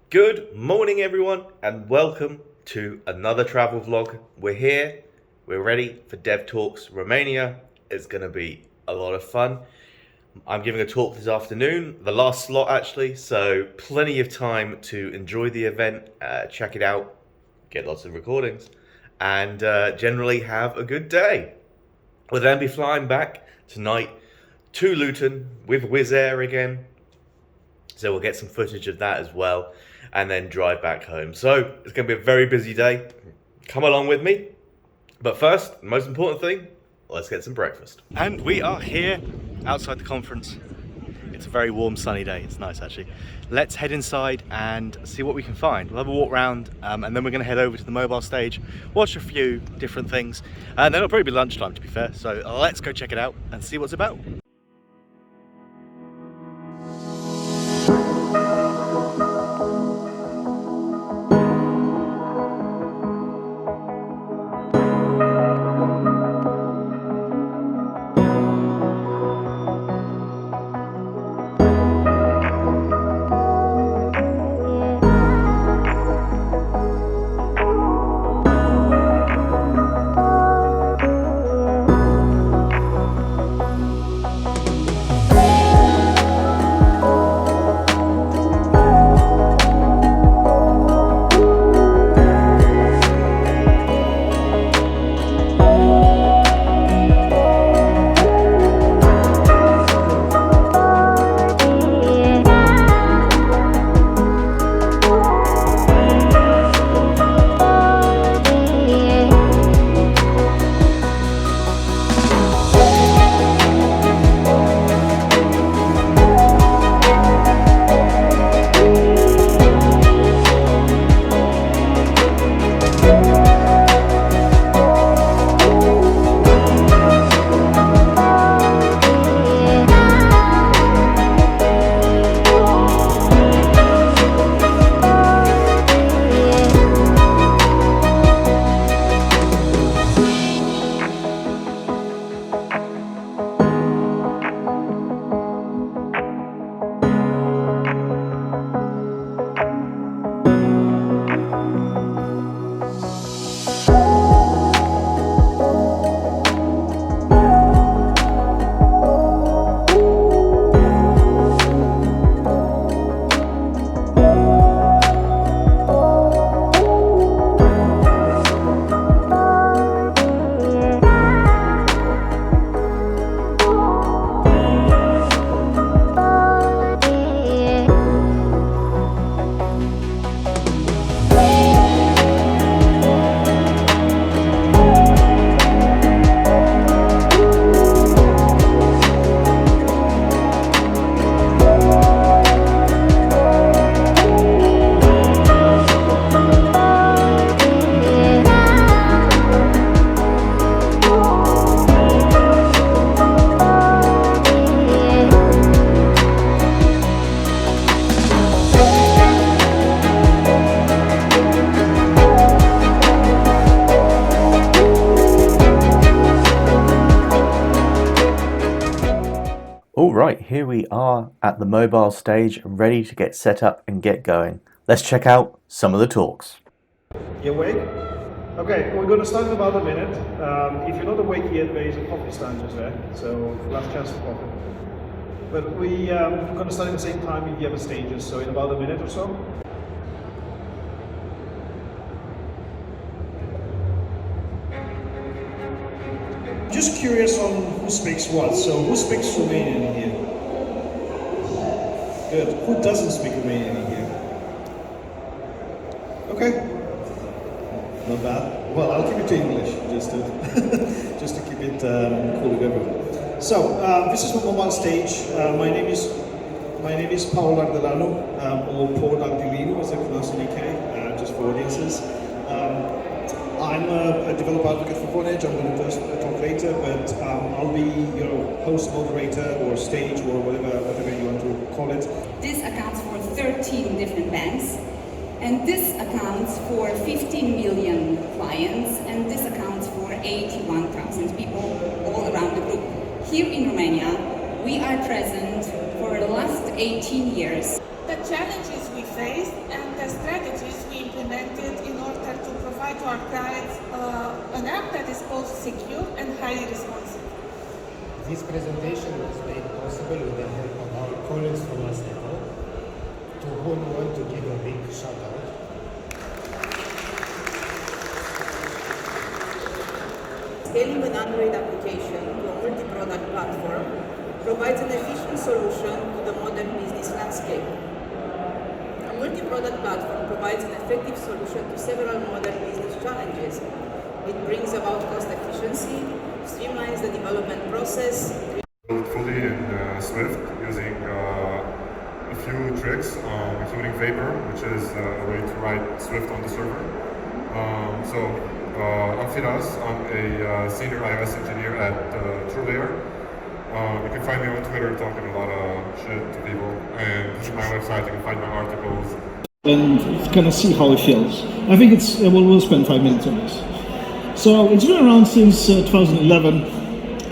Good morning, everyone, and welcome to another travel vlog. We're here, we're ready for DevTalks Romania. It's going to be a lot of fun. I'm giving a talk this afternoon, the last slot actually, so plenty of time to enjoy the event, check it out, get lots of recordings, and generally have a good day. We'll then be flying back tonight to Luton with WizzAir again, so we'll get some footage of that as well, and then drive back home. So it's going to be a very busy day. Come along with me. But first, the most important thing, let's get some breakfast. And we are here outside the conference. It's a very warm, sunny day. It's nice, actually. Let's head inside and see what we can find. We'll have a walk around, and then we're going to head over to the mobile stage, watch a few different things, and then it'll probably be lunchtime, to be fair. So let's go check it out and see what's about. Alright, here we are at the mobile stage, ready to get set up and get going. Let's check out some of the talks. You awake? Okay, we're going to start in about a minute. If you're not awake yet, there is a coffee stand just there, so last chance for coffee. But we're going to start at the same time in the other stages, so in about a minute or so. Just curious on who speaks what. So who speaks Romanian in here? Good. Who doesn't speak Romanian in here? Okay. Not bad. Well, I'll keep it to English just to just to keep it cool with everyone. So this is my mobile stage. My name is Paul Ardelanu, or Paul Ardilino, as I pronounce in UK, just for audiences. I'm a developer advocate for Vonage. I'm going to talk later, but I'll be your host, moderator, or stage, or whatever you want to call it. This accounts for 13 different banks, and this accounts for 15 million clients, and this accounts for 81,000 people all around the group. Here in Romania, we are present for the last 18 years. The challenges we face and the to our clients an app that is both secure and highly responsive. This presentation was made possible with the help of our colleagues from Unsafe, to whom we want to give a big shout out. Scaling an Android application to a multi-product platform provides an efficient solution to the modern business landscape. A multi-product platform provides an effective solution to several modern business challenges. It brings about cost efficiency, streamlines the development process. Built fully in Swift using a few tricks, including Vapor, which is a way to write Swift on the server. I'm Firas. I'm a senior iOS engineer at TrueLayer. You can find me on Twitter talking a lot of shit to people, and my website you can find my articles. And kind of see how it feels. I think it's, we'll spend 5 minutes on this. So it's been around since 2011,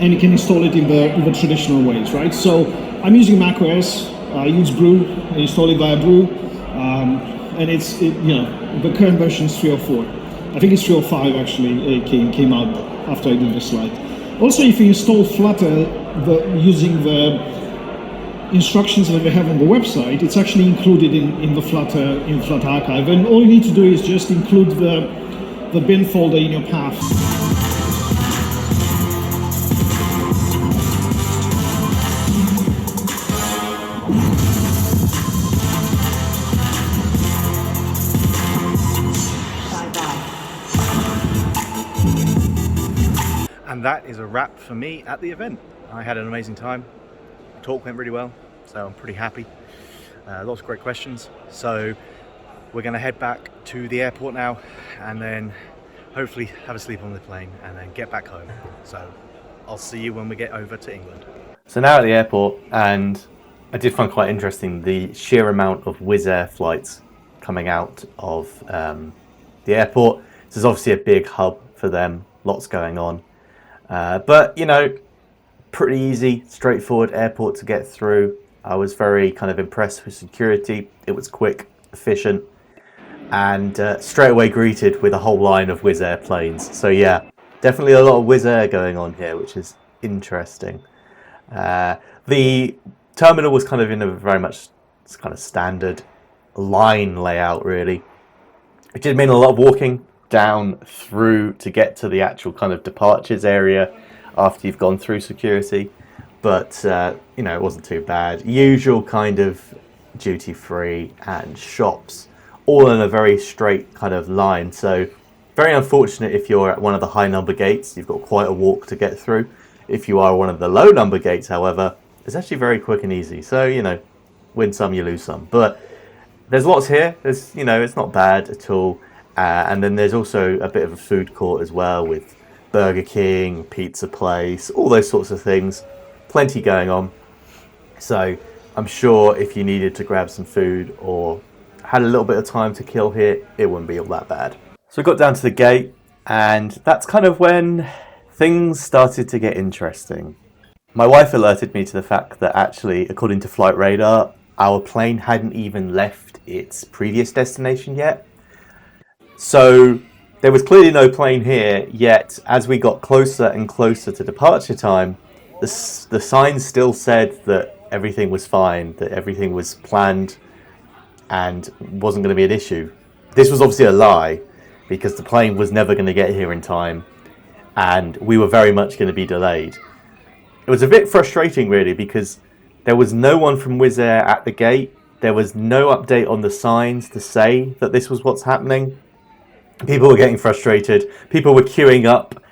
and you can install it in the traditional ways, right? So I'm using macOS. I use Brew, I install it via Brew, and the current version is 3.04. I think it's 3.05 actually. It came out after I did the slide. Also, if you install Flutter using the instructions that they have on the website, it's actually included in the Flutter archive, and all you need to do is just include the bin folder in your path. And that is a wrap for me at the event. I had an amazing time. The talk went really well, so I'm pretty happy. Lots of great questions. So we're going to head back to the airport now, and then hopefully have a sleep on the plane and then get back home. So I'll see you when we get over to England. So now at the airport, and I did find quite interesting the sheer amount of WizzAir flights coming out of the airport. This is obviously a big hub for them, lots going on. But, you know, pretty easy, straightforward airport to get through. I was very kind of impressed with security. It was quick, efficient, and straight away greeted with a whole line of WizzAir planes. So yeah, definitely a lot of WizzAir going on here, which is interesting. The terminal was kind of in a very much kind of standard line layout, really. It did mean a lot of walking down through to get to the actual kind of departures area after you've gone through security, but you know, it wasn't too bad. Usual kind of duty free and shops all in a very straight kind of line, so very unfortunate if you're at one of the high number gates. You've got quite a walk to get through. If you are one of the low number gates, however, it's actually very quick and easy, so you know, win some you lose some, but there's lots here. There's, you know, it's not bad at all. And then there's also a bit of a food court as well with Burger King, pizza place, all those sorts of things. Plenty going on. So I'm sure if you needed to grab some food or had a little bit of time to kill here, it wouldn't be all that bad. So we got down to the gate, and that's kind of when things started to get interesting. My wife alerted me to the fact that actually, according to Flight Radar, our plane hadn't even left its previous destination yet. So there was clearly no plane here, yet as we got closer and closer to departure time, the sign still said that everything was fine, that everything was planned and wasn't going to be an issue. This was obviously a lie, because the plane was never going to get here in time and we were very much going to be delayed. It was a bit frustrating, really, because there was no one from WizzAir at the gate. There was no update on the signs to say that this was what's happening. People were getting frustrated. People were queuing up,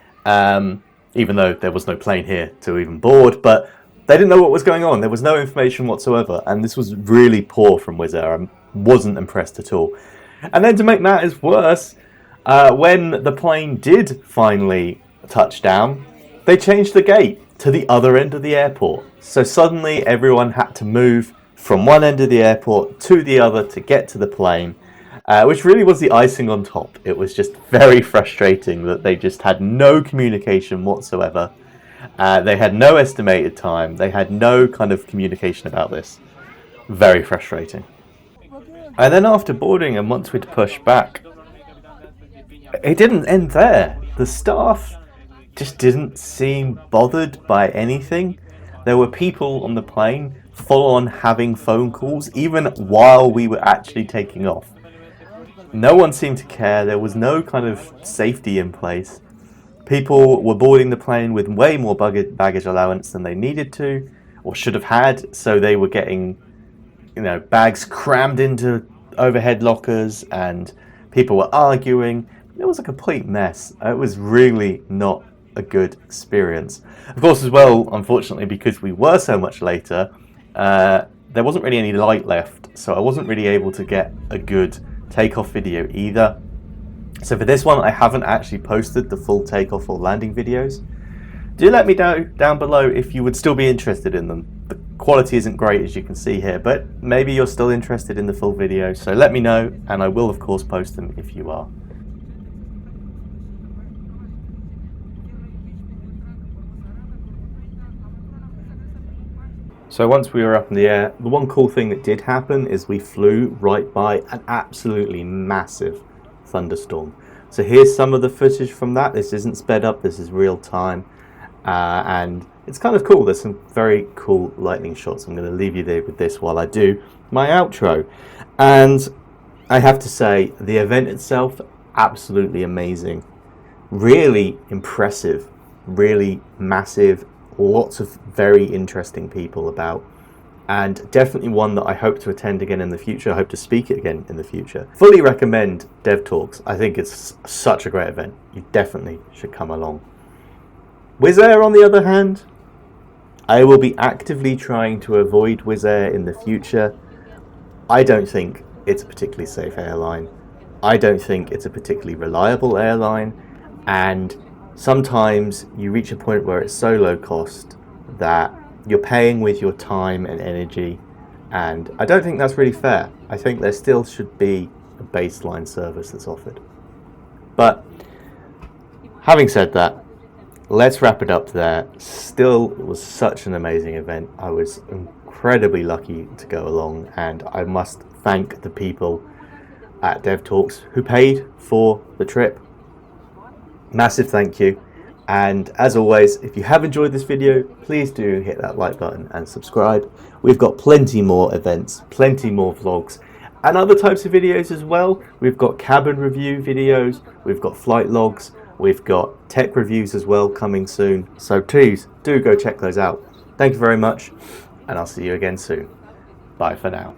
even though there was no plane here to even board, but they didn't know what was going on. There was no information whatsoever, and this was really poor from WizzAir. I wasn't impressed at all. And then to make matters worse, when the plane did finally touch down, they changed the gate to the other end of the airport. So suddenly everyone had to move from one end of the airport to the other to get to the plane. Which really was the icing on top. It was just very frustrating that they just had no communication whatsoever. They had no estimated time. They had no kind of communication about this. Very frustrating. And then after boarding, and once we'd pushed back, it didn't end there. The staff just didn't seem bothered by anything. There were people on the plane full on having phone calls even while we were actually taking off. No one seemed to care. There was no kind of safety in place. People were boarding the plane with way more baggage allowance than they needed to or should have had, so they were getting, bags crammed into overhead lockers and people were arguing. It was a complete mess. It was really not a good experience. Of course, as well, unfortunately, because we were so much later, there wasn't really any light left, so I wasn't really able to get a good takeoff video either. So for this one, I haven't actually posted the full takeoff or landing videos. Do let me know down below if you would still be interested in them. The quality isn't great, as you can see here, but maybe you're still interested in the full video, so let me know, and I will of course post them if you are. So once we were up in the air, the one cool thing that did happen is we flew right by an absolutely massive thunderstorm. So here's some of the footage from that. This isn't sped up, this is real time. And it's kind of cool. There's some very cool lightning shots. I'm going to leave you there with this while I do my outro. And I have to say, the event itself, absolutely amazing. Really impressive, really massive. Lots of very interesting people about, and definitely one that I hope to attend again in the future. I hope to speak it again in the future. Fully recommend DevTalks. I think it's such a great event. You definitely should come along. WizzAir, on the other hand, I will be actively trying to avoid WizzAir in the future. I don't think it's a particularly safe airline. I don't think it's a particularly reliable airline, and sometimes you reach a point where it's so low cost that you're paying with your time and energy, and I don't think that's really fair. I think there still should be a baseline service that's offered. But having said that, let's wrap it up there. Still, it was such an amazing event. I was incredibly lucky to go along, and I must thank the people at DevTalks who paid for the trip. Massive thank you. And as always, if you have enjoyed this video, please do hit that like button and subscribe. We've got plenty more events, plenty more vlogs, and other types of videos as well. We've got cabin review videos, we've got flight logs, we've got tech reviews as well coming soon. So please do go check those out. Thank you very much, and I'll see you again soon. Bye for now.